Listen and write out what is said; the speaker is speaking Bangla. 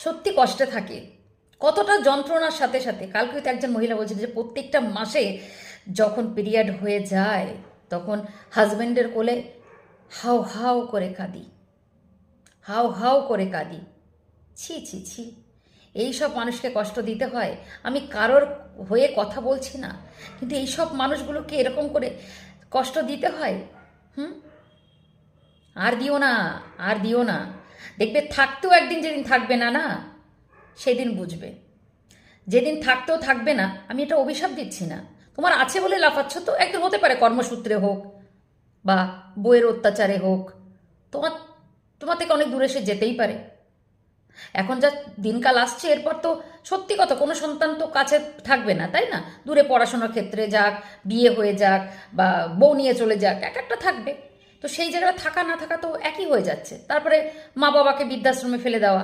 সত্যি কষ্টে থাকে, কতটা যন্ত্রণার সাথে সাথে। কালকে তো একজন মহিলা বলছিল যে প্রত্যেকটা মাসে যখন পিরিয়ড হয়ে যায় তখন হাজব্যান্ডের কোলে হাউ হাউ করে কাঁদি, হাউ হাউ করে কাঁদি। ছি ছি ছি, এইসব মানুষকে কষ্ট দিতে হয়। আমি কারোর হয়ে কথা বলছি না, কিন্তু এইসব মানুষগুলোকে এরকম করে কষ্ট দিতে হয়। হুম, আর দিও না, আর দিও না। দেখবে থাকতেও একদিন, যেদিন থাকবে না না সেদিন বুঝবে। যেদিন থাকতেও থাকবে না, আমি এটা অভিশাপ দিচ্ছি না, তোমার আছে বলে লাফাচ্ছ, তো একদিন হতে পারে কর্মসূত্রে হোক বা বইয়ের অত্যাচারে হোক, তোমার তোমার থেকে অনেক দূরে সে যেতেই পারে। এখন যা দিনকাল আসছে এরপর তো সত্যি কথা কোনো সন্তান তো কাছে থাকবে না, তাই না? দূরে পড়াশোনার ক্ষেত্রে যাক, বিয়ে হয়ে যাক, বা বউ নিয়ে চলে যাক, এক একটা থাকবে। তো সেই জায়গায় থাকা না থাকা তো একই হয়ে যাচ্ছে। তারপরে মা বাবাকে বৃদ্ধাশ্রমে ফেলে দেওয়া,